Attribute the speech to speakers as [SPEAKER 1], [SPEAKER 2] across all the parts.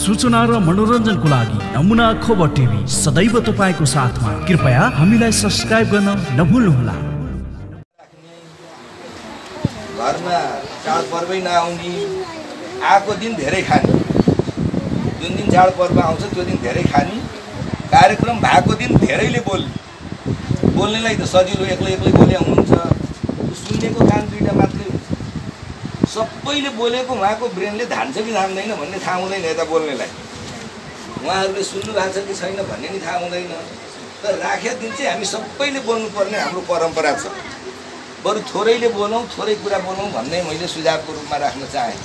[SPEAKER 1] सूचना र मनोरञ्जनको लागि नमुना खबर टिभी सदैव तपाईको साथमा। कृपया हामीलाई सब्स्क्राइब गर्न नभुल्नुहोला।
[SPEAKER 2] घरमा चाडपर्वै नआउने, आएको दिन धेरै खाने, जुन दिन चाडपर्व आउँछ त्यो दिन धेरै खाने, कार्यक्रम भएको दिन धेरैले बोल्नेलाई त सजिलो, एक्लै बोले हुनुहुन्छ, सुन्नेको कान दुईटा मात्रै हुन्छ। सबैले बोलेको उहाँको ब्रेनले धान्छ कि धान्दैन भन्ने थाहा हुँदैन यता बोल्नेलाई, उहाँहरूले सुन्नु भएको छ कि छैन भन्ने नि थाहा हुँदैन। तर राखेको दिन चाहिँ हामी सबैले बोल्नुपर्ने हाम्रो परम्परा छ। बरु थोरैले बोलौँ, थोरै कुरा बोलौँ भन्ने मैले सुझावको रूपमा राख्न चाहेँ।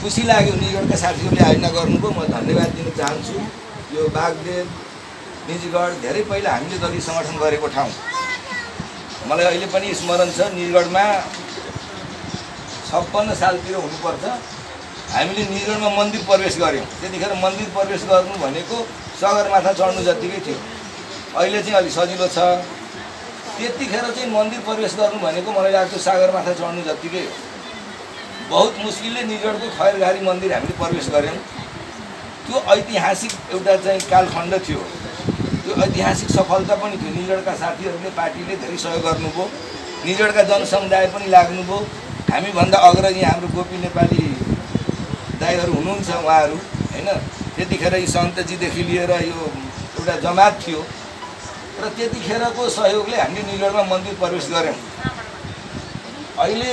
[SPEAKER 2] खुसी लाग्यो निजगढका साथीहरूले आयोजना गर्नुभयो, म धन्यवाद दिन चाहन्छु। यो बागदेव निजगढ धेरै पहिला हामीले दलित सङ्गठन गरेको ठाउँ। मलाई अहिले पनि स्मरण छ, निजगढमा 56 सालतिर हुनुपर्छ, हामीले निजगढमा मन्दिर प्रवेश गऱ्यौँ। त्यतिखेर मन्दिर प्रवेश गर्नु भनेको सगरमाथा चढ्नु जत्तिकै थियो। अहिले चाहिँ अलि सजिलो छ। त्यतिखेर चाहिँ मन्दिर प्रवेश गर्नु भनेको मलाई लाग्छ सगरमाथा चढ्नु जत्तिकै हो। बहुत मुस्किलले निजगढको खैरघारी मन्दिर हामीले प्रवेश गऱ्यौँ। त्यो ऐतिहासिक एउटा चाहिँ कालखण्ड थियो, त्यो ऐतिहासिक सफलता पनि थियो। निजगढका साथीहरूले, पार्टीले धेरै सहयोग गर्नुभयो, निजगढका जनसमुदाय पनि लाग्नुभयो। हामीभन्दा अग्रणी हाम्रो गोपी नेपाली दाइहरू हुनुहुन्छ, उहाँहरू होइन। त्यतिखेर यी सन्तजीदेखि लिएर यो एउटा जमात थियो र त्यतिखेरको सहयोगले हामीले निजगढमा मन्दिर प्रवेश गऱ्यौँ। अहिले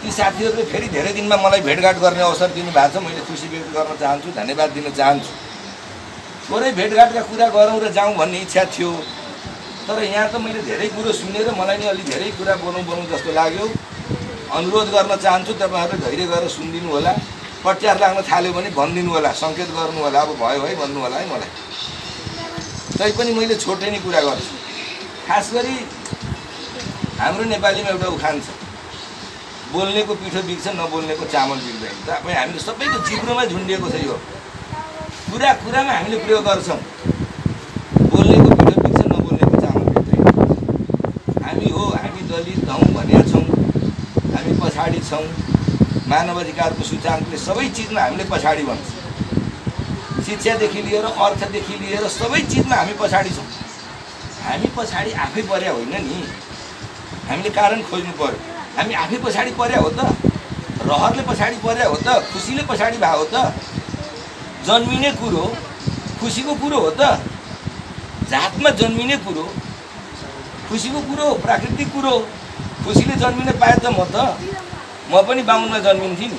[SPEAKER 2] ती साथीहरूले फेरि धेरै दिनमा मलाई भेटघाट गर्ने अवसर दिनुभएको छ। मैले खुसी व्यक्त गर्न चाहन्छु, धन्यवाद दिन चाहन्छु। थोरै भेटघाटका कुरा गरौँ र जाउँ भन्ने इच्छा थियो, तर यहाँ त मैले धेरै कुरो सुनेर मलाई नि अलि धेरै कुरा बोलौँ जस्तो लाग्यो। अनुरोध गर्न चाहन्छु, तपाईँहरूले धैर्य गरेर सुनिदिनु होला। पट्यार लाग्न थाल्यो भने भनिदिनु होला, सङ्केत गर्नु होला, अब भयो है भन्नु होला है मलाई। तैपनि मैले छोटै नै कुरा गर्छु। खास गरी हाम्रो नेपालीमा एउटा उखान छ, बोल्नेको पिठो बिग्छ, नबोल्नेको चामल बिग्दैन। तपाईँ हामीले सबैको जिब्रोमा झुन्डिएको छ यो कुरा। कुरामा हामीले प्रयोग गर्छौँ, बोल्नेको पिठो बिग्छ, नबोल्नेको चामल बिग्दैन। हामी हो, हामी दलित हौँ भनेका छौँ, हामी पछाडि छौँ। मानव अधिकारको सूचाङ्कले सबै चिजमा हामीले पछाडि भन्छ। शिक्षादेखि लिएर अर्थदेखि लिएर सबै चिजमा हामी पछाडि छौँ। हामी पछाडि आफै पर्या होइन नि, हामीले कारण खोज्नु पर्यो। हामी आफै पछाडि पर्या हो त, रहरले पछाडि पर्या हो त, खुसीले पछाडि भएको हो त। जन्मिने कुरो खुसीको कुरो हो त, जातमा जन्मिने कुरो खुसीको कुरो हो, प्राकृतिक कुरो। खुसीले जन्मिन पाए त म पनि बाहुनमा जन्मिन्थेँ नि।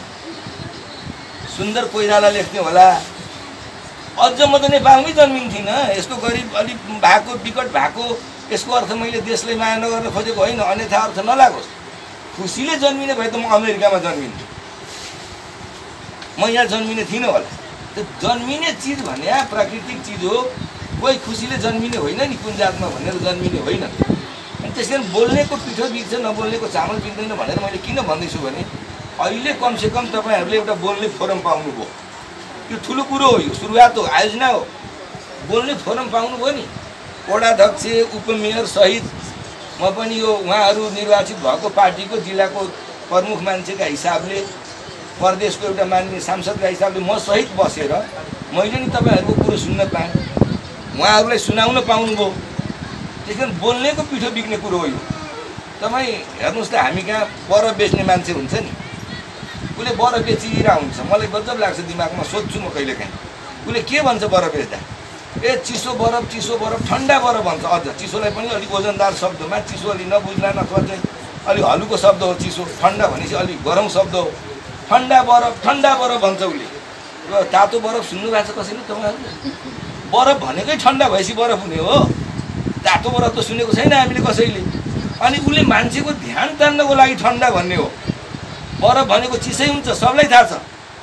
[SPEAKER 2] सुन्दर कोइराला लेख्ने होला, अझ म त नेपालमै जन्मिन्थिनँ। यसको गरिब अलिक भएको, विकट भएको, यसको अर्थ मैले देशलाई माया नगर्न खोजेको होइन, अन्यथा अर्थ नलागोस्। खुसीले जन्मिने भए त म अमेरिकामा जन्मिन्थेँ, म यहाँ जन्मिने थिइनँ होला। त्यो जन्मिने चिज भने प्राकृतिक चिज हो। कोही खुसीले जन्मिने होइन नि, कुन जातमा भनेर जन्मिने होइन। अनि त्यस कारण बोल्नेको पिठो बिग्छ, नबोल्नेको चामल बिग्दैन भनेर मैले किन भन्दैछु भने अहिले कमसेकम तपाईँहरूले एउटा बोल्ने फोरम पाउनुभयो। यो ठुलो कुरो हो, यो सुरुवात हो, आयोजना हो। बोल्ने फोरम पाउनुभयो नि, वडाध्यक्ष, उपमेयर सहित म पनि यो उहाँहरू निर्वाचित भएको पार्टीको जिल्लाको प्रमुख मान्छेका हिसाबले, प्रदेशको एउटा माननीय सांसदका हिसाबले म सहित बसेर मैले नि तपाईँहरूको कुरो सुन्न पाएँ, उहाँहरूलाई सुनाउन पाउनुभयो। त्यस कारण बोल्नेको पिठो बिग्ने कुरो हो यो। तपाईँ हेर्नुहोस् त, हामी कहाँ बरफ बेच्ने मान्छे हुन्छ नि, उसले बरफ बेचिरहेको हुन्छ। मलाई गजब लाग्छ, दिमागमा सोध्छु म कहिलेकाहीँ, उसले के भन्छ बरफ बेच्दा? चिसो बरफ, ठन्डा बरफ भन्छ। अझ चिसोलाई पनि अलिक वजनदार शब्दमा, चिसो अलि नबुझ्ला अथवा चाहिँ अलिक हलुको शब्द हो चिसो। ठन्डा भनेपछि अलिक गरम शब्द हो। ठन्डा बरफ भन्छ उसले। र तातो बरफ सुन्नु भएको छ कसैले तपाईँहरूले? बरफ भनेकै ठन्डा भएपछि बरफ हुने हो, तातो बरफ त सुनेको छैन हामीले कसैले। अनि उसले मान्छेको ध्यान तान्नको लागि ठन्डा भन्ने हो। बरफ भनेको चिसै हुन्छ, सबलाई थाहा छ,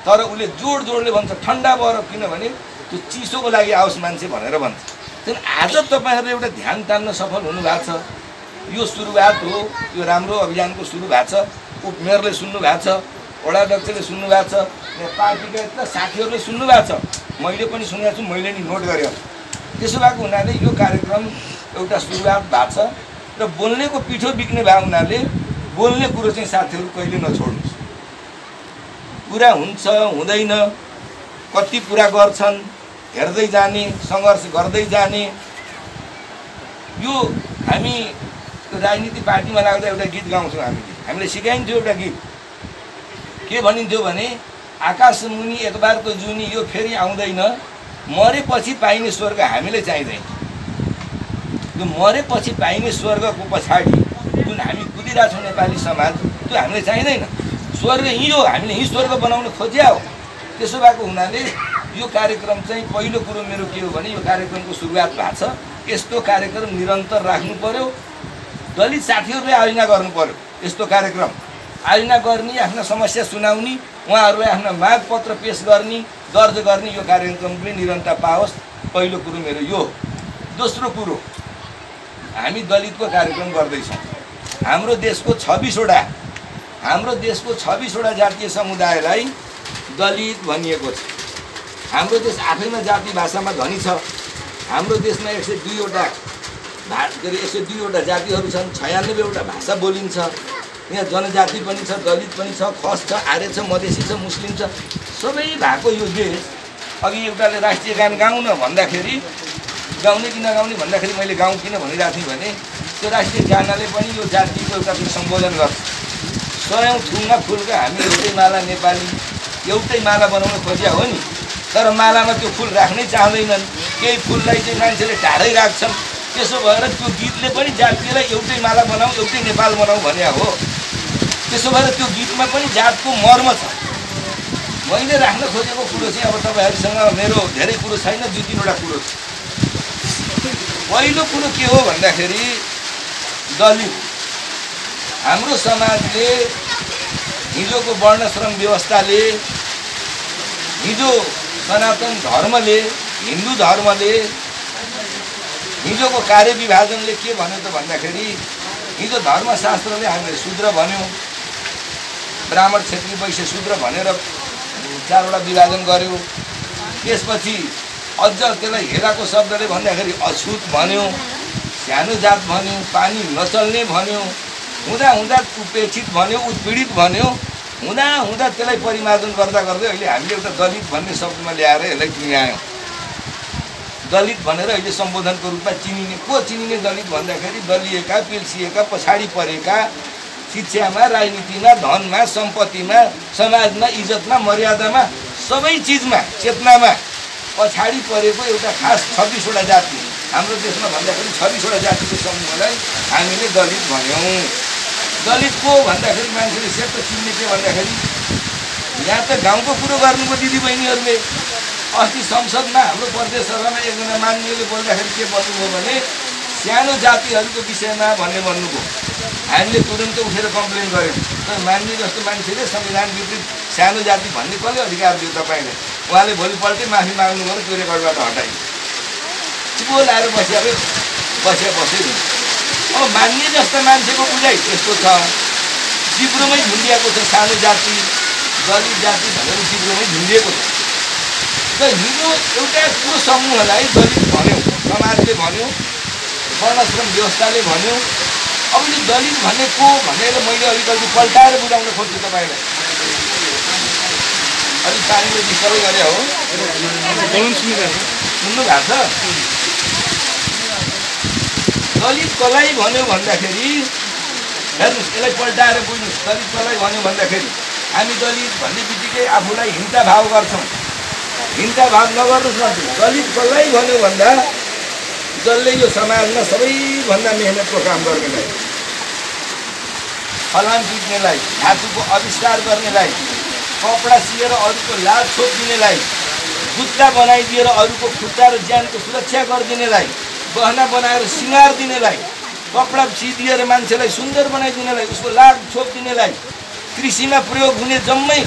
[SPEAKER 2] तर उसले जोडले भन्छ ठन्डा बरफ, किनभने त्यो चिसोको लागि आओस् मान्छे भनेर भन्छ। त्यहाँदेखि आज तपाईँहरूले एउटा ध्यान तान्न सफल हुनुभएको छ। यो सुरुवात हो, यो राम्रो अभियानको सुरु भएको छ। उपमेयरले सुन्नु भएको छ, वडाध्यक्षले सुन्नु भएको छ, यहाँ पार्टीका यता साथीहरूले सुन्नु भएको छ, मैले पनि सुनेको छु, मैले नि नोट गरेँ। त्यसो भएको हुनाले यो कार्यक्रम एउटा सुरुवात भएको छ र बोल्नेको पिठो बिग्ने भएको हुनाले बोल्ने कुरो चाहिँ साथीहरू कहिले नछोड्नुहोस्। कुरा हुन्छ हुँदैन कति पुरा गर्छन् हेर्दै जाने, सङ्घर्ष गर्दै जाने। यो हामी राजनीति पार्टीमा लाग्दा एउटा गीत गाउँछौँ हामीले सिकाइन्थ्यो एउटा गीत के भनिन्थ्यो भने आकाश मुनि एक बारको जुनी यो फेरि आउँदैन, मरेपछि पाइने स्वर्ग हामीले चाहिँदैन। यो मरेपछि पाइने स्वर्गको पछाडि जुन हामी कुदिरहेको छौँ नेपाली समाज, त्यो हामीले चाहिँदैन। स्वर्ग यहीँ हो, हामीले यहीँ स्वर्ग बनाउन खोज्या हो। त्यसो भएको हुनाले यो कार्यक्रम चाहिँ पहिलो कुरो मेरो के हो भने यो कार्यक्रमको सुरुवात भएको छ। यस्तो कार्यक्रम निरन्तर राख्नु पर्यो। दलित साथीहरूले आयोजना गर्नु पर्यो। यस्तो कार्यक्रम आयोजना गर्ने, आफ्ना समस्या सुनाउने, उहाँहरूलाई आफ्ना माग पत्र पेश गर्ने, दर्ज गर्ने, यो कार्यक्रमले निरन्तर पाओस्। पहिलो कुरो मेरो यो। दोस्रो कुरो, हामी दलितको कार्यक्रम गर्दैछौँ। हाम्रो देशको 26 वटा जातीय समुदायलाई दलित भनिएको छ। हाम्रो देश आफैमा जाति भाषामा धनी छ। हाम्रो देशमा 102 वटा जातिहरू छन्, 96 वटा भाषा बोलिन्छ। यहाँ जनजाति पनि छ, दलित पनि छ, खस छ, आर्य छ, मधेसी छ, मुस्लिम छ, सबै भएको यो देश। अघि एउटाले राष्ट्रिय गान गाउन भन्दाखेरि गाउने कि नगाउने भन्दाखेरि मैले गाउँ किन भनिरहेको थिएँ भने त्यो राष्ट्रिय गानाले पनि यो जातिको एउटा सम्बोधन गर्छ। 100औं थुङ्गा फुलका हामी एउटै माला नेपाली, एउटै माला बनाउन खोज्या हो नि, तर मालामा त्यो फुल राख्नै चाहँदैनन्। केही फुललाई चाहिँ मान्छेले टाढै राख्छन्। त्यसो भएर त्यो गीतले पनि जातिलाई एउटै माला बनाऊ, एउटै नेपाल बनाऊ भने हो। त्यसो भएर त्यो गीतमा पनि जातको मर्म छ। मैले राख्न खोजेको कुरो चाहिँ अब तपाईँहरूसँग मेरो धेरै कुरो छैन, 2-3 वटा कुरो छ। पहिलो कुरो के हो भन्दाखेरि दलित हाम्रो समाजले हिजोको वर्णश्रम व्यवस्थाले, हिजो सनातन धर्मले, हिन्दू धर्मले, हिजोको कार्यविभाजनले के भन्यो त भन्दाखेरि हिजो धर्मशास्त्रले हामीले शूद्र भन्यो, ब्राह्मण क्षेत्रीय वैश्य शूद्र भनेर 4 वटा विभाजन गर्यो। त्यसपछि अझ त्यसलाई हेलाको शब्दले भन्दाखेरि अछुत भन्यो, सानो जात भन्यो, पानी नचल्ने भन्यो, हुँदा उपेक्षित भन्यो, उत्पीडित भन्यो। हुँदा त्यसलाई परिमार्जन गर्दा गर्दै अहिले हामीले एउटा दलित भन्ने शब्दमा ल्याएर यसलाई टुङ्ग्यायौँ। दलित भनेर अहिले सम्बोधनको रूपमा चिनिने को चिनिने दलित भन्दाखेरि दलिएका, पिल्सिएका, पछाडि परेका, शिक्षामा, राजनीतिमा, धनमा, सम्पत्तिमा, समाजमा, इज्जतमा, मर्यादामा, सबै चिजमा, चेतनामा पछाडि परेको एउटा खास 26 वटा जाति हाम्रो देशमा भन्दाखेरि 26 वटा जातिको समूहलाई हामीले दलित भन्यौँ। दलित को भन्दाखेरि मान्छेले सेट चिन्ने के भन्दाखेरि यहाँ त गाउँको कुरो गर्नुको दिदीबहिनीहरूले अस्ति संसदमा हाम्रो प्रदेश सभामा एकजना मान्यले बोल्दाखेरि के भन्नुभयो भने सानो जातिहरूको विषयमा भन्नुभयो। हामीले तुरन्त उठेर कम्प्लेन गऱ्यौँ, तर मान्य जस्तो मान्छेले संविधान विपरीत सानो जाति भन्ने कसले अधिकार दियो तपाईँले? उहाँले भोलिपल्टै माफी माग्नुभयो, त्यो रेकर्डबाट हटाइ को लाएर बस्यो। अब मान्य जस्ता मान्छेको बुझाइ यस्तो छ, जिब्रोमै झुन्डिएको छ सानो जाति, दलित जाति भनेर जिब्रोमै झुन्डिएको छ। र हिजो एउटा कुरो समूहलाई दलित भन्यो, समाजले भन्यो, वर्णश्रम व्यवस्थाले भन्यो। अब यो दलित भनेको भनेर मैले अलिकति पल्टाएर बुझाउन खोज्छु तपाईँलाई। अलिक पानीले डिस्टर्बै गरे हो, सुन्नु भएको छ? दलित कसलाई भन्यो भन्दाखेरि हेर्नुहोस्, यसलाई पल्टाएर बुझ्नुहोस्। दलित कसलाई भन्यो भन्दाखेरि हामी दलित भन्ने बित्तिकै आफूलाई हिंसा भाव गर्छौँ। हिंसा भाव नगर्नुहोस् न। दलित कसलाई भन्यो भन्दा जसले यो समाजमा सबैभन्दा मेहनतको काम गर्नेलाई, फलाम टिप्नेलाई, धातुको आविष्कार गर्नेलाई, कपडा सिएर अरूको लाज छोपिदिनेलाई, जुत्ता बनाइदिएर अरूको खुट्टा र ज्यानको सुरक्षा गरिदिनेलाई, गहना बनाएर सिँगार दिनेलाई, कपडा सिदिएर मान्छेलाई सुन्दर बनाइदिनेलाई, उसको लाज छोपिदिनेलाई, कृषिमा प्रयोग हुने जम्मै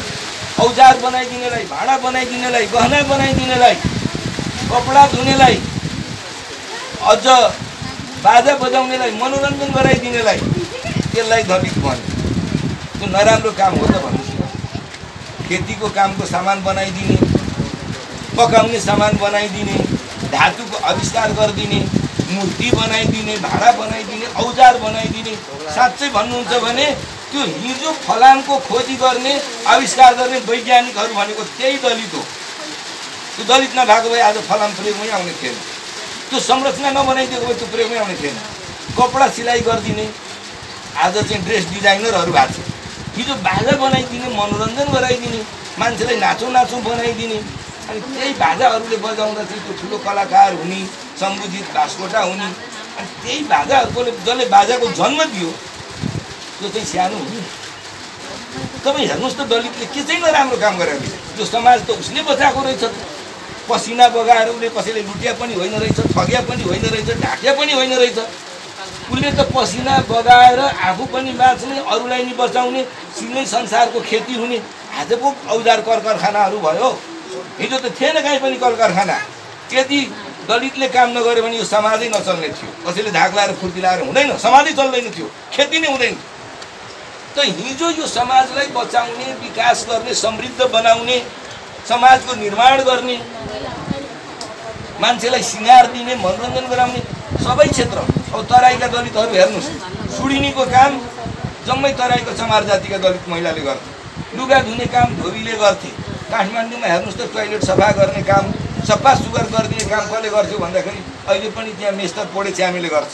[SPEAKER 2] औजार बनाइदिनेलाई, भाँडा बनाइदिनेलाई, गहना बनाइदिनेलाई, कपडा धुनेलाई, अझ बाजा बजाउनेलाई, मनोरञ्जन गराइदिनेलाई, त्यसलाई दलित भन्यो। त्यो नराम्रो काम हो त भन्नुहोस् न? खेतीको कामको सामान बनाइदिने, पकाउने सामान बनाइदिने, धातुको आविष्कार गरिदिने, मूर्ति बनाइदिने, भाँडा बनाइदिने, औजार बनाइदिने, साँच्चै भन्नुहुन्छ भने त्यो हिजो फलामको खोजी गर्ने, आविष्कार गर्ने वैज्ञानिकहरू भनेको त्यही दलित हो। त्यो दलित नभएको भए आज फलाम प्रयोगमै आउने थिएन, त्यो संरचना नबनाइदिएको भए त्यो प्रयोगमै आउने थिएन। कपडा सिलाइ गरिदिने आज चाहिँ ड्रेस डिजाइनरहरू भएको छ, हिजो बाजा बनाइदिने, मनोरञ्जन गराइदिने, मान्छेलाई नाचौँ बनाइदिने, अनि त्यही बाजाहरूले बजाउँदा चाहिँ त्यो ठुलो कलाकार हुने, शम्भुजित भास्कोटा हुने, अनि त्यही बाजाहरूको जसले बाजाको जन्म दियो त्यो चाहिँ सानो हुने। तपाईँ हेर्नुहोस् त दलितले के चाहिँ नराम्रो काम गरेर त्यो समाज त उसले बचाएको रहेछ, पसिना बगाएर उसले कसैले लुट्या पनि होइन रहेछ, ठग्या पनि होइन रहेछ, ढाक्या पनि होइन रहेछ। उसले त पसिना बगाएर आफू पनि बाँच्ने, अरूलाई नि बचाउने, सिँगै संसारको खेती हुने। आज पो औजार कलकारखानाहरू भयो, हिजो त थिएन कहीँ पनि कलकारखाना। यदि दलितले काम नगर्यो भने यो समाजै नचल्ने थियो, कसैले धाक लाएर फुर्ती लाएर हुँदैन, समाजै चल्दैन थियो, खेती नै हुँदैन। त हिजो यो समाजलाई बचाउने, विकास गर्ने, समृद्ध बनाउने, समाजको निर्माण गर्ने, मान्छेलाई सिँगार दिने, मनोरञ्जन गराउने सबै क्षेत्र। अब तराईका दलितहरू हेर्नुहोस्, सुडिनीको काम जम्मै तराईको चमार जातिका दलित महिलाले गर्थे, लुगा धुने काम धोबीले गर्थे। काठमाडौँमा हेर्नुहोस् त टोइलेट सफा गर्ने काम, सफा सुग्घर गरिदिने काम कसले गर्थ्यो भन्दाखेरि अहिले पनि त्यहाँ मेस्तर पोडे च्यामेले गर्छ।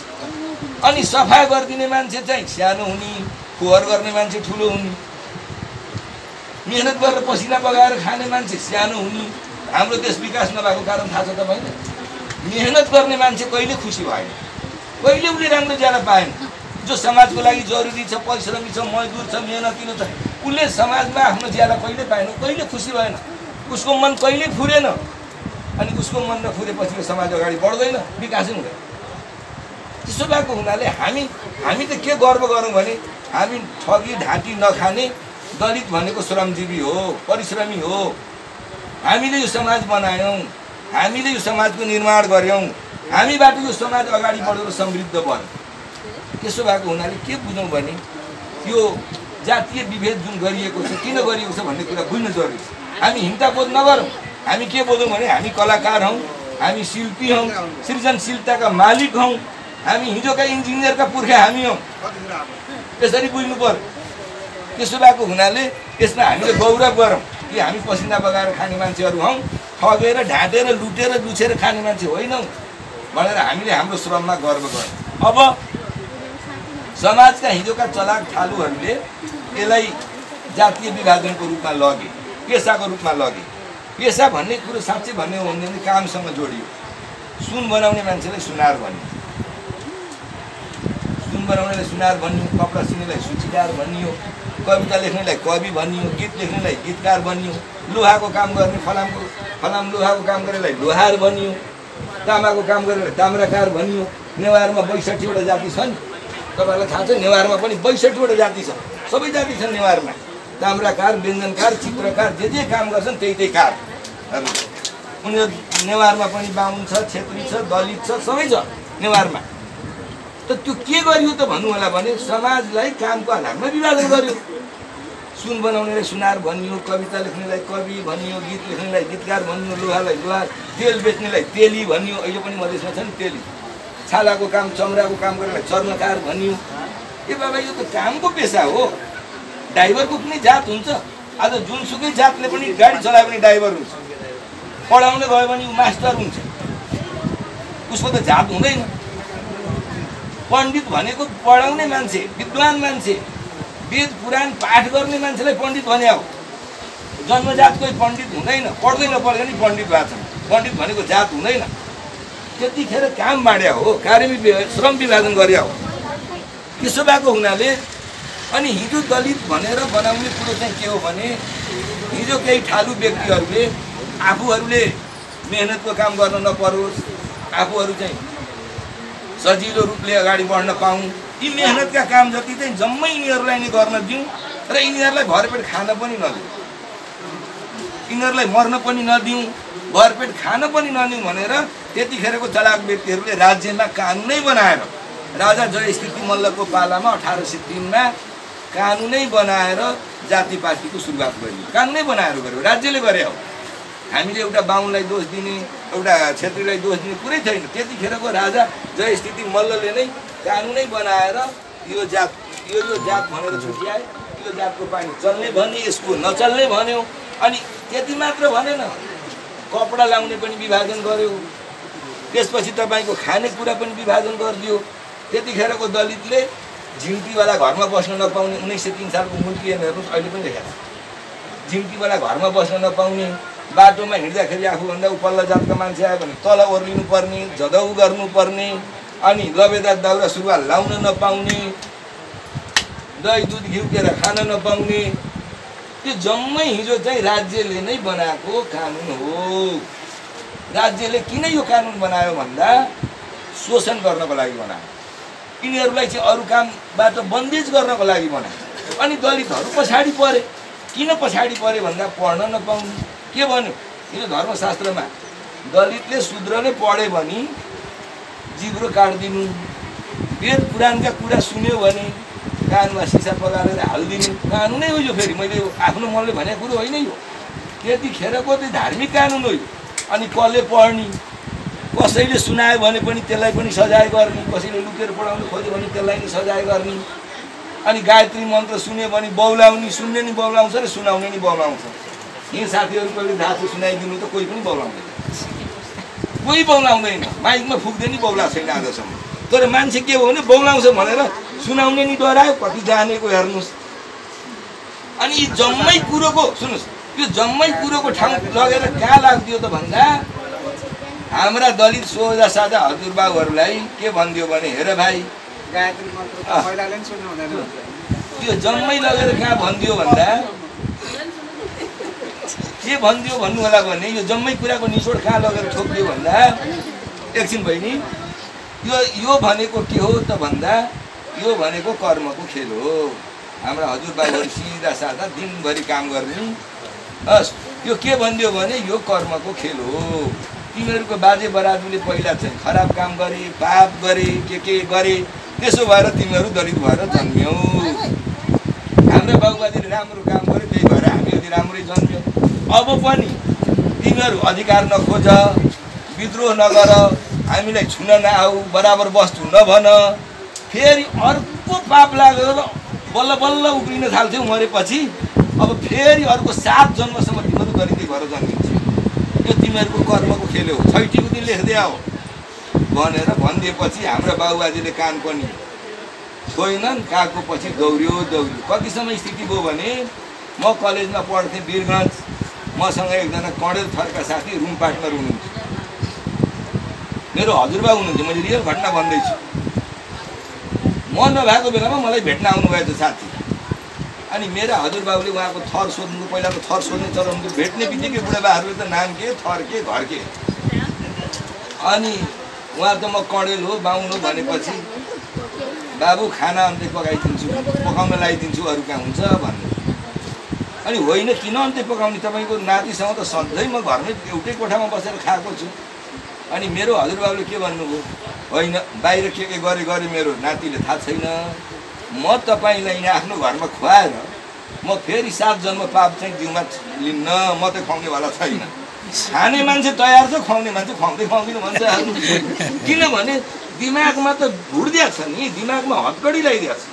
[SPEAKER 2] अनि सफा गरिदिने मान्छे चाहिँ सानो हुने, फोहोर गर्ने मान्छे ठुलो हुने, मेहनत गरेर पसिना बगाएर खाने मान्छे सानो हुने। हाम्रो देश विकास नभएको कारण थाहा छ तपाईँले? मेहनत गर्ने मान्छे कहिले खुसी भएन, कहिले उसले राम्रो ज्याला पाएन। जो समाजको लागि जरुरी छ, परिश्रमी छ, मजदुर छ, मेहनतिलो छ, उसले समाजमा आफ्नो ज्याला कहिले पाएन, कहिले खुसी भएन, उसको मन कहिले फुरेन। अनि उसको मन नफुरेपछि यो समाज अगाडि बढ्दैन, विकासै हुँदैन। त्यसो भएको हुनाले हामी त के गर्व गरौँ भने हामी ठगी ढाँटी नखाने दलित भनेको श्रमजीवी हो, परिश्रमी हो। हामीले यो समाज बनायौँ, हामीले यो समाजको निर्माण गऱ्यौँ, हामीबाट यो समाज अगाडि बढेर समृद्ध बन्यो। त्यसो भएको हुनाले के बुझौँ भने यो जातीय विभेद जुन गरिएको छ, किन गरिएको छ भन्ने कुरा बुझ्न जरुरी छ। हामी हिंसाबोध नगरौँ, हामी के बोधौँ भने हामी कलाकार हौँ, हामी शिल्पी हौँ, सृजनशीलताका मालिक हौँ, हामी हिजोका इन्जिनियरका पुर्खा हामी हौँ, यसरी बुझ्नु पर्यो। त्यसो भएको हुनाले यसमा हामीले गौरव गरौँ कि हामी पसिना बगाएर खाने मान्छेहरू हौँ, ठगेर ढाँटेर लुटेर लुछेर खाने मान्छे होइनौँ भनेर हामीले हाम्रो श्रममा गर्व गरौँ। अब समाजका हिजोका चलाक ठालुहरूले यसलाई जातीय विभाजनको रूपमा लगे, पेसाको रूपमा लगे। पेसा भन्ने कुरो साँच्चै भन्ने हो भने कामसँग जोडियो। सुन बनाउने मान्छेलाई सुनार भनियो, सुन बनाउनेलाई सुनार भनियो, कपडा सिन्नेलाई सूचीदार भनियो, कविता लेख्नेलाई कवि भनियो, गीत लेख्नेलाई गीतकार भनियो, लोहाको काम गर्ने फलाम लोहाको काम गर्नेलाई लोहार भनियो, तामाको काम गर्नेलाई ताम्राकार भनियो। नेवारमा 62वटा जाति छन्, तपाईँलाई थाहा छ? नेवारमा पनि 62वटा जाति छ, सबै जाति छन् नेवारमा। ताम्राकार, व्यञ्जनकार, चित्रकार, जे काम गर्छन् त्यही कार। उनीहरू नेवारमा पनि बाहुन छ, छेत्री छ, दलित छ, सबै छ नेवारमा। त त्यो के गरियो त भन्नु होला भने समाजलाई कामको आधारमा विभाजन गर्यो। सुन बनाउनेलाई सुनार भनियो, कविता लेख्नेलाई कवि भनियो, गीत लेख्नेलाई गीतकार भनियो, लोहालाई लोहार, तेल बेच्नेलाई तेली भनियो। अहिले पनि मधेसमा छ नि तेली। छालाको काम, चमडाको काम गर्नेलाई चर्मकार भनियो। ए बाबा, यो त कामको पेसा हो। ड्राइभरको पनि जात हुन्छ। आज जुनसुकै जातले पनि गाडी चलायो भने ड्राइभर हुन्छ, पढाउन गयो भने ऊ मास्टर हुन्छ, उसको त जात हुँदैन। पण्डित भनेको पढाउने मान्छे, विद्वान मान्छे, वेद पुराण पाठ गर्ने मान्छेलाई पण्डित भने हो। जन्मजात कोही पण्डित हुँदैन, पढ्दै नपढ्दै नि पण्डित भएको छ। पण्डित भनेको जात हुँदैन। त्यतिखेर काम बाँड्या हो, श्रम विभाजन गर्या हो। त्यसो भएको हुनाले अनि हिजो दलित भनेर बनाउने कुरो चाहिँ के हो भने हिजो केही ठालु व्यक्तिहरूले आफूहरूले मेहनतको काम गर्न नपरोस्, आफूहरू चाहिँ सजिलो रूपले अगाडि बढ्न पाऊँ, यी मेहनतका काम जति चाहिँ जम्मै यिनीहरूलाई नै गर्न दिउँ र यिनीहरूलाई भरपेट खान पनि नदिउँ, यिनीहरूलाई मर्न पनि नदिउँ, भरपेट खान पनि नदिउँ भनेर त्यतिखेरको चलाक व्यक्तिहरूले राज्यमा कानुनै बनाएर, राजा जयस्थिति मल्लको पालामा 1803 कानुनै बनाएर जाति पार्टीको सुरुवात गरियो। कानुनै बनाएर गर्यो, राज्यले गरे हो। हामीले एउटा बाहुनलाई दोष दिने, एउटा क्षेत्रीलाई दोष दिने कुरै छैन। त्यतिखेरको राजा जयस्थिति मल्लले नै कानुनै बनाएर यो जात भनेर छुट्याए। यो जातको पानी चल्ने भने, यसको नचल्ने भन्यो। अनि त्यति मात्र भनेन, कपडा लाउने पनि विभाजन गर्यो, त्यसपछि तपाईँको खानेकुरा पनि विभाजन गरिदियो। त्यतिखेरको दलितले झिम्टीवाला घरमा बस्न नपाउने 1903 सालको मुल्कियन हेर्नुहोस्, अहिले पनि लेखेको छ। झिम्टीवाला घरमा बस्न नपाउने, बाटोमा हिँड्दाखेरि आफूभन्दा उपल्लो जातका मान्छे आयो भने तल ओर्लिनु पर्ने, झदौ गर्नुपर्ने, अनि लबेदा दाउरा सुरुवाल लाउन नपाउने, दही दुध घिउ केरा खान नपाउने, त्यो जम्मै हिजो चाहिँ राज्यले नै बनाएको कानुन हो। राज्यले किन यो कानुन बनायो भन्दा शोषण गर्नको लागि बनायो, यिनीहरूलाई चाहिँ अरू कामबाट बन्देज गर्नको लागि बनायो। अनि दलितहरू पछाडि परे। किन पछाडि परे भन्दा पढ्न नपाउने। के भन्यो यो धर्मशास्त्रमा, दलितले शूद्रले पढ्यो भने जिब्रो काट्दिनु, वेद पुराणका कुरा सुन्यो भने कानमा सिसा पगालेर हालिदिनु कानुनै हो यो। फेरि मैले आफ्नो मनले भनेको कुरो होइन यो, त्यतिखेरको त्यो धार्मिक कानुन हो। अनि कसले पढ्ने, कसैले सुनायो भने पनि त्यसलाई पनि सजाय गर्ने, कसैले लुकेर पढाउनु खोज्यो भने त्यसलाई नि सजाय गर्ने। अनि गायत्री मन्त्र सुन्यो भने बौलाउने, सुन्ने नि बौलाउँछ र सुनाउने नि बौलाउँछ। यी साथीहरू कहिले धासो सुनाइदिनु त कोही पनि बौलाउँदैन, कोही बौलाउँदैन, माइकमा फुक्दै नि बौला छैन आजसम्म। तर मान्छे के हो भने बौलाउँछ भनेर सुनाउने नि डरायो, कति जानेको हेर्नुहोस्। अनि यी जम्मै कुरोको सुन्नुहोस्, यो जम्मै कुरोको ठाउँ लगेर कहाँ लाग्दियो त भन्दा हाम्रा दलित सोझा साझा हजुरबाबुहरूलाई के भनिदियो भने हेर भाइ
[SPEAKER 3] गायत्री मन्त्र त पहिलाले नि सुन्नु हुँदैन।
[SPEAKER 2] त्यो जम्मै लगेर कहाँ भनिदियो भन्दा के भनिदियो भन्नु होला भने यो जम्मै कुराको निचोड कहाँ लगेर ठोकिदियो भन्दा एकछिन बहिनी यो भनेको के हो त भन्दा यो भनेको कर्मको खेल हो। हाम्रा हजुरबाबुहरू सिधा साधा दिनभरि काम गर्ने। यो के भनिदियो भने यो कर्मको खेल हो। तिमीहरूको बाजे बराजुले पहिला चाहिँ खराब काम गरे, पाप गरे, के गरे, त्यसो भएर तिमीहरू दलित भएर जन्म्यौ। हाम्रा बाबुबाजेले राम्रो काम गरे, त्यही भएर हामीहरू राम्रै जन्म्यौ। अब पनि तिमीहरू अधिकार नखोज, विद्रोह नगर, हामीलाई छुन नआऊ, बराबर वस्तु नभन। फेरि अर्को पाप लागेर बल्ल बल्ल उक्लिन थाल्थ्यौ मरेपछि। अब फेरि अर्को 7 जन्मसम्म तिमीहरू दलितै भएर जन्मिन्छ। यो तिमीहरूको कर्मको खेल हो, छैटीको दिन लेख्दै आऊ भनेर भनिदिएपछि हाम्रा बाबुबाजेले कान पनि छोएनन्, कागको पछि दौड्यो। कतिसम्म स्थिति भयो भने म कलेजमा पढ्थेँ वीरगञ्ज, मसँग एकजना कडेल थरका साथी रुम पार्टनर हुनुहुन्थ्यो, मेरो हजुरबा हुनुहुन्थ्यो। मैले रियल घटना भन्दैछु। म नभएको बेलामा मलाई भेट्न आउनुभएको साथी। अनि मेरा हजुरबाबुले उहाँको थर सोध्नु, पहिलाको थर सोध्ने चलाउनु, भेट्ने बित्तिकै बुढाबाहरूले त नाम के, थर के, घर के। अनि उहाँ त म कडेल हो, बाहुन हो भनेपछि बाबु खाना अन्त्य पकाइदिन्छु, पकाउन लगाइदिन्छु, अरू कहाँ हुन्छ भन्नु। अनि होइन किन अन्त्य पकाउने, तपाईँको नातिसँग त सधैँ म घरमै एउटै कोठामा बसेर खाएको छु। अनि मेरो हजुरबाबुले के भन्नुभयो, होइन बाहिर के गरे मेरो नातिले थाहा छैन, म तपाईँलाई यहाँ आफ्नो घरमा खुवाएर म फेरि 7 जन्म पाप चाहिँ जिउमा लिन्न, म त खुवाउनेवाला छैन। खाने मान्छे तयार छ, खुवाउने मान्छे खुवाउँदिनु भन्छ। किनभने दिमागमा त भुडिदिएको छ नि, दिमागमा हतकडी लगाइदिएको छ।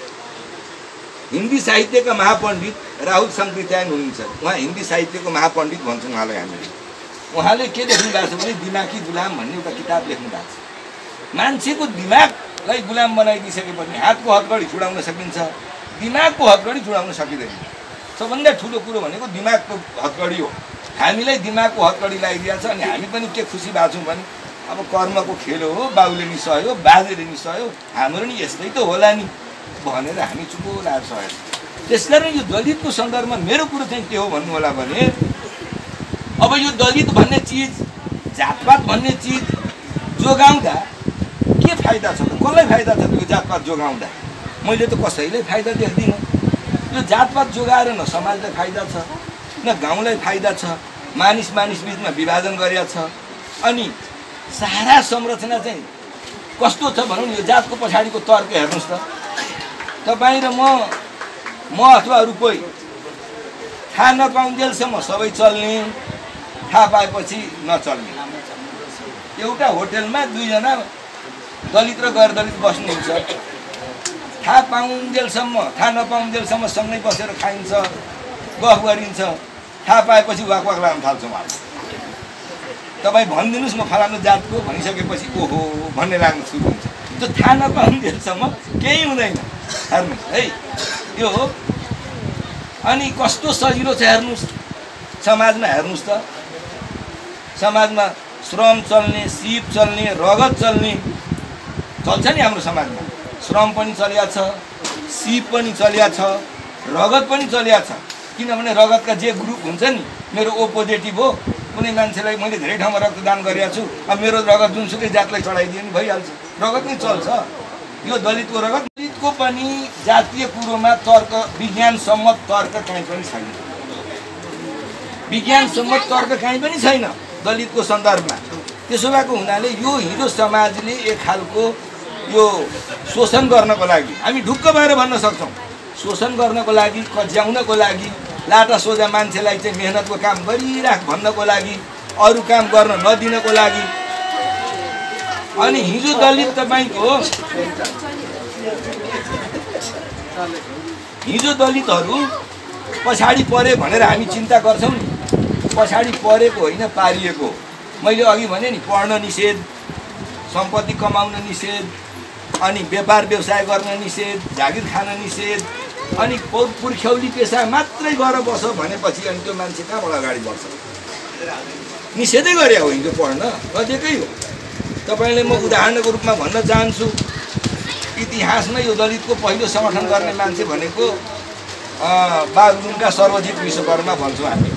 [SPEAKER 2] हिन्दी साहित्यका महापण्डित राहुल सङ्कृत्यायन हुनुहुन्छ, उहाँ हिन्दी साहित्यको महापण्डित भन्छौँ उहाँलाई हामीले। उहाँले के लेख्नु भएको छ भने दिमागी गुलाम भन्ने एउटा किताब लेख्नु भएको छ। मान्छेको दिमागलाई गुलाम बनाइदिइसकेपछि हातको हतकडी छुडाउन सकिन्छ, दिमागको हतकडी छुडाउन सकिँदैन। सबभन्दा ठुलो कुरो भनेको दिमागको हतकडी हो। हामीलाई दिमागको हतकडी लगाइदिएको छ। अनि हामी पनि के खुसी भएको छौँ भने अब कर्मको खेल हो, बाउले नि सहयो, बाजेले नि सहयो, हाम्रो नि यस्तै त होला नि भनेर हामी चुपो लाएर सह्यो। त्यसकारण यो दलितको सन्दर्भमा मेरो कुरो चाहिँ के हो भन्नु होला भने अब यो दलित भन्ने चिज, जातपात भन्ने चिज जोगाउँदा के फाइदा छ त, कसलाई फाइदा छ त्यो जातपात जोगाउँदा? मैले त कसैलाई फाइदा देख्दिनँ। यो जातपात जोगाएर न समाजलाई फाइदा छ, न गाउँलाई फाइदा छ, मानिस बिचमा विभाजन गरेको छ। अनि सारा संरचना चाहिँ कस्तो छ भनौँ, यो जातको पछाडिको तर्क हेर्नुहोस् त। तपाईँ र म अथवा अरू कोही थाहा नपाउन्जेलसम्म सबै चल्ने, थाहा पाएपछि नचल्ने। एउटा होटेलमा 2 जना दलित र गैर दलित बस्नुहुन्छ, थाहा पाउन्जेलसम्म, थाहा नपाउन्जेलसम्म सँगै बसेर खाइन्छ, गफ गरिन्छ, थाहा पाएपछि वाक लाग्न थाल्छ उहाँहरू। तपाईँ भनिदिनुहोस् म फलानु जातको भनिसकेपछि ओहो भन्ने लाग्नु सुरु हुन्छ। त्यो थाहा नपाउन्जेलसम्म केही हुँदैन। हेर्नुहोस् है यो हो। अनि कस्तो सजिलो छ हेर्नुहोस् समाजमा, हेर्नुहोस् त समाजमा श्रम चल्ने, सिप चल्ने, रगत चल्ने चल्छ नि हाम्रो समाजमा। श्रम पनि चलिया छ, सिप पनि चलिया छ, रगत पनि चलिया छ। किनभने रगतका जे ग्रुप हुन्छ नि, मेरो ओपोजिटिभ हो, कुनै मान्छेलाई मैले धेरै ठाउँमा रक्तदान गरेको छु, अब मेरो रगत जुनसुकै जातलाई चढाइदियो नि भइहाल्छ, रगत नै चल्छ। यो दलितको रगत, दलितको पनि जातीय कुरोमा तर्क, विज्ञानसम्मत तर्क कहीँ पनि छैन। विज्ञानसम्मत तर्क कहीँ पनि छैन दलितको सन्दर्भमा। त्यसो भएको हुनाले यो हिजो समाजले एक खालको यो शोषण गर्नको लागि, हामी ढुक्क भएर भन्न सक्छौँ, शोषण गर्नको लागि, कज्याउनको लागि, लाटा सोझा मान्छेलाई चाहिँ मेहनतको काम गरिराख भन्नको लागि, अरू काम गर्न नदिनको लागि। अनि हिजो दलित तपाईँको, हिजो दलितहरू पछाडि परे भनेर हामी चिन्ता गर्छौँ नि, पछाडि परेको होइन पारिएको। मैले अघि भने नि पढ्न निषेध, सम्पत्ति कमाउन निषेध, अनि व्यापार व्यवसाय गर्न निषेध, जागिर खान निषेध, अनि पुर्ख्यौली पेसा मात्रै गरेर बस भनेपछि अनि त्यो मान्छे कहाँबाट अगाडि बढ्छ? निषेधै गरे हो हिजो पढ्न, गरिदिएकै हो। तपाईँले म उदाहरणको रूपमा भन्न चाहन्छु, इतिहासमा यो दलितको पहिलो सङ्गठन गर्ने मान्छे भनेको बागलुङका सर्वजित विश्वकर्मा भन्छौँ हामी।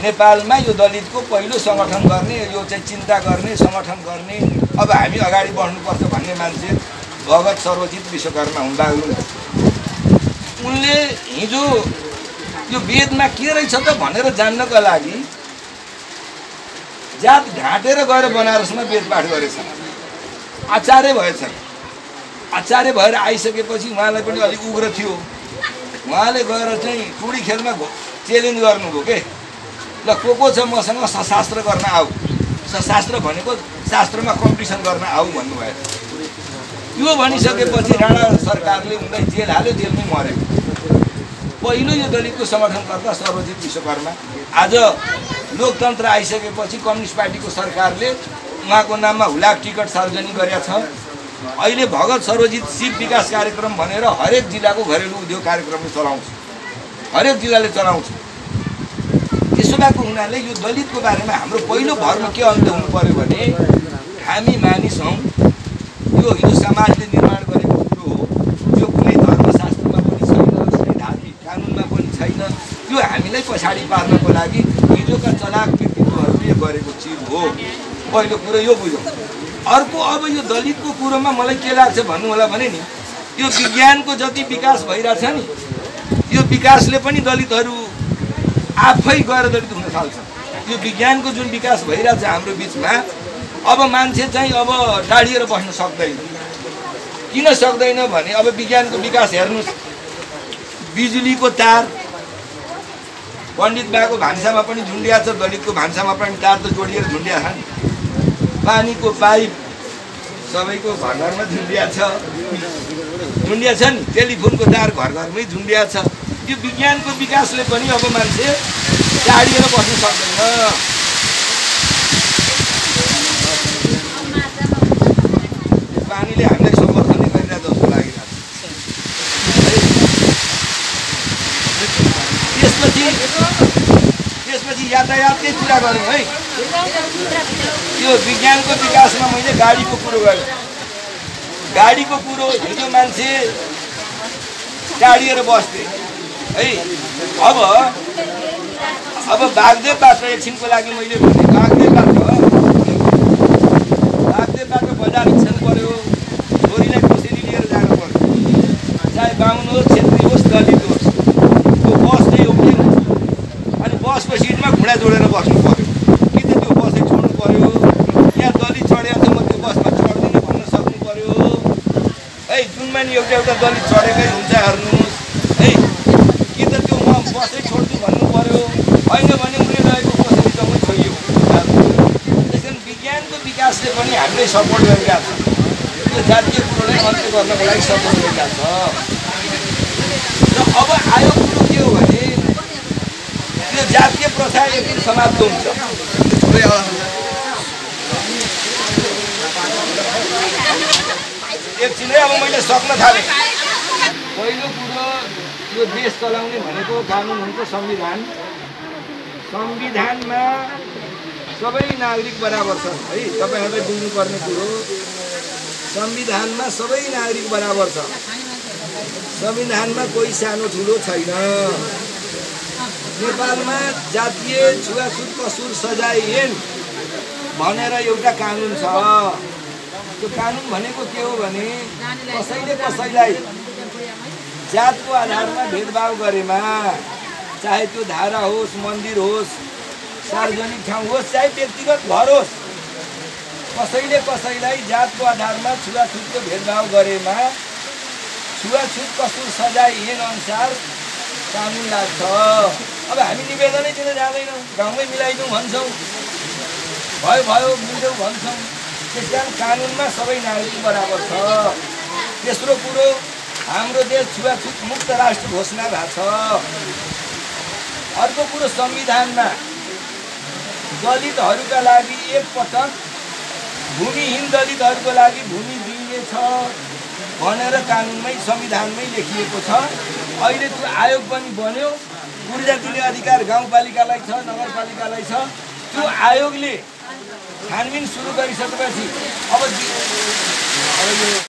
[SPEAKER 2] नेपालमा यो दलितको पहिलो सङ्गठन गर्ने, यो चाहिँ चिन्ता गर्ने, सङ्गठन गर्ने, अब हामी अगाडि बढ्नुपर्छ भन्ने मान्छे भगत सर्वजित विश्वकर्मा हुन् बागलुङ। उनले हिजो यो वेदमा के रहेछ त भनेर जान्नको लागि जात ढाँटेर गएर बनारसमा वेद पाठ गरेछन्, आचार्य भएछन्। आचार्य भएर आइसकेपछि उहाँलाई पनि अलिक उग्र थियो, उहाँले गएर चाहिँ टुडी खेलमा च्यालेन्ज गर्नुभयो के, ल को छ मसँग सशास्त्र गर्न आऊ, सशास्त्र भनेको शास्त्रमा कम्पिटिसन गर्न आऊ भन्नुभयो। यो भनिसकेपछि राणा सरकारले उनलाई जेल हाल्यो, जेलमै मर्यो। पहिलो यो दलितको सङ्गठनकर्ता सर्वजित विश्वकर्मा। आज लोकतन्त्र आइसकेपछि कम्युनिस्ट पार्टीको सरकारले उहाँको नाममा हुलाक टिकट सार्वजनिक गरेका छ। अहिले भगत सर्वजित सिप विकास कार्यक्रम भनेर हरेक जिल्लाको घरेलु उद्योग कार्यक्रमले चलाउँछ, हरेक जिल्लाले चलाउँछ। त्यसो भएको हुनाले यो दलितको बारेमा हाम्रो पहिलो भरमा के अन्त हुनु पर्यो भने हामी मानिस हौँ, यो हिजो समाजले निर्माण गरेको कुरो हो, यो कुनै धर्मशास्त्रमा पनि छैन, कुनै धार्मिक कानुनमा पनि छैन। यो हामीलाई पछाडि पार्नको लागि हिजोका चलाक व्यक्तित्वहरूले गरेको चिज हो। पहिलो कुरो यो बुझौँ। अर्को, अब यो दलितको कुरोमा मलाई के लाग्छ भन्नु होला भने नि, यो विज्ञानको जति विकास भइरहेछ नि, यो विकासले पनि दलितहरू आफै गएर दलित हुन थाल्छ। यो विज्ञानको जुन विकास भइरहेछ हाम्रो बिचमा, अब मान्छे चाहिँ अब टाढिएर बस्न सक्दैन। किन सक्दैन भने अब विज्ञानको विकास हेर्नुहोस्, बिजुलीको तार पण्डित बाको भान्सामा पनि झुन्डिया छ, दलितको भान्सामा पनि तार त जोडिएर झुन्डिया छ नि। पानीको पाइप सबैको घर घरमा झुन्डिया छ नि, टेलिफोनको तार घर घरमै झुन्डिया छ। यो विज्ञानको विकासले पनि अब मान्छे टाढिएर बस्न सक्दैन। पानीले हामीलाई समर्थन गरिरहेको जस्तो लागिरहेको छ। त्यसपछि यातायातकै कुरा गरौँ है। यो विज्ञानको विकासमा मैले गाडीको कुरो गरेँ। गाडीको कुरो हिजो मान्छे टाढिएर बस्थे है। अब बागदेवबाट एकछिनको लागि मैले भने बागदेवबाट बजार हिँड्नु पर्यो, छोरीलाई कसरी लिएर जानु पर्यो, चाहे बाहुन होस्, छेत्री होस्, दलित होस्, त्यो बस चाहिँ एउटै हुन्छ। अनि बसको सिटमा घुँडा जोडेर बस्नु पर्यो, कि त त्यो बसै छोड्नु पर्यो, यहाँ दलित चढेको छ म त्यो बसमा चढ्दिनँ भन्न सक्नु पर्यो है। जुनमा नि एउटा दलित चढेकै हुन्छ हेर्नुहोस् है, कि त त्यो म बसै छोड्छु भन्नु पर्यो, होइन भने उसले लगेको कसरी त म छोइयो। त्यस कारण विज्ञानको विकासले पनि हामीलाई सपोर्ट गरिरहेको छ, यो जातीय कुरोलाई अन्त्य गर्नको लागि सपोर्ट गरिरहेको छ। र अब आयो कुरो के हो भने यो जातीय प्रथा एक दिन समाप्त हुन्छ। एकछिनै अब मैले सक्न थालेँ। पहिलो कुरो यो देश चलाउने भनेको कानुन हुन्छ संविधान। संविधानमा सबै नागरिक बराबर छन् है, तपाईँहरूले बुझ्नुपर्ने कुरो। संविधानमा सबै नागरिक बराबर छ। संविधानमा कोही सानो ठुलो छैन। नेपालमा जातीय छुवाछुत कसुर सजाय ऐन भनेर एउटा कानुन छ। त्यो कानुन भनेको के हो भने कसैले कसैलाई जातको आधारमा भेदभाव गरेमा, चाहे त्यो धारा होस्, मन्दिर होस्, सार्वजनिक ठाउँ होस्, चाहे व्यक्तिगत घर होस्, कसैले कसैलाई जातको आधारमा छुवाछुतको भेदभाव गरेमा छुवाछुत कसुर सजाय ऐन अनुसार कानुन लाग्छ। अब हामी निवेदनै दिन जाँदैनौँ, गाउँमै मिलाइदिउँ भन्छौँ, भयो भयो मिल्यौँ भन्छौँ। त्यस कारण कानुनमा सबै नागरिक बराबर छ। तेस्रो कुरो, हाम्रो देश छुवाछुत मुक्त राष्ट्र घोषणा भएको छ। अर्को कुरो, संविधानमा दलितहरूका लागि एकपटक भूमिहीन दलितहरूको लागि भूमि दिइनेछ भनेर कानुनमै संविधानमै लेखिएको छ। अहिले त्यो आयोग पनि बन्यो। ऊर्जा दिने अधिकार गाउँपालिकालाई छ, नगरपालिकालाई छ। त्यो आयोगले छानबिन सुरु गरिसकेपछि अब यो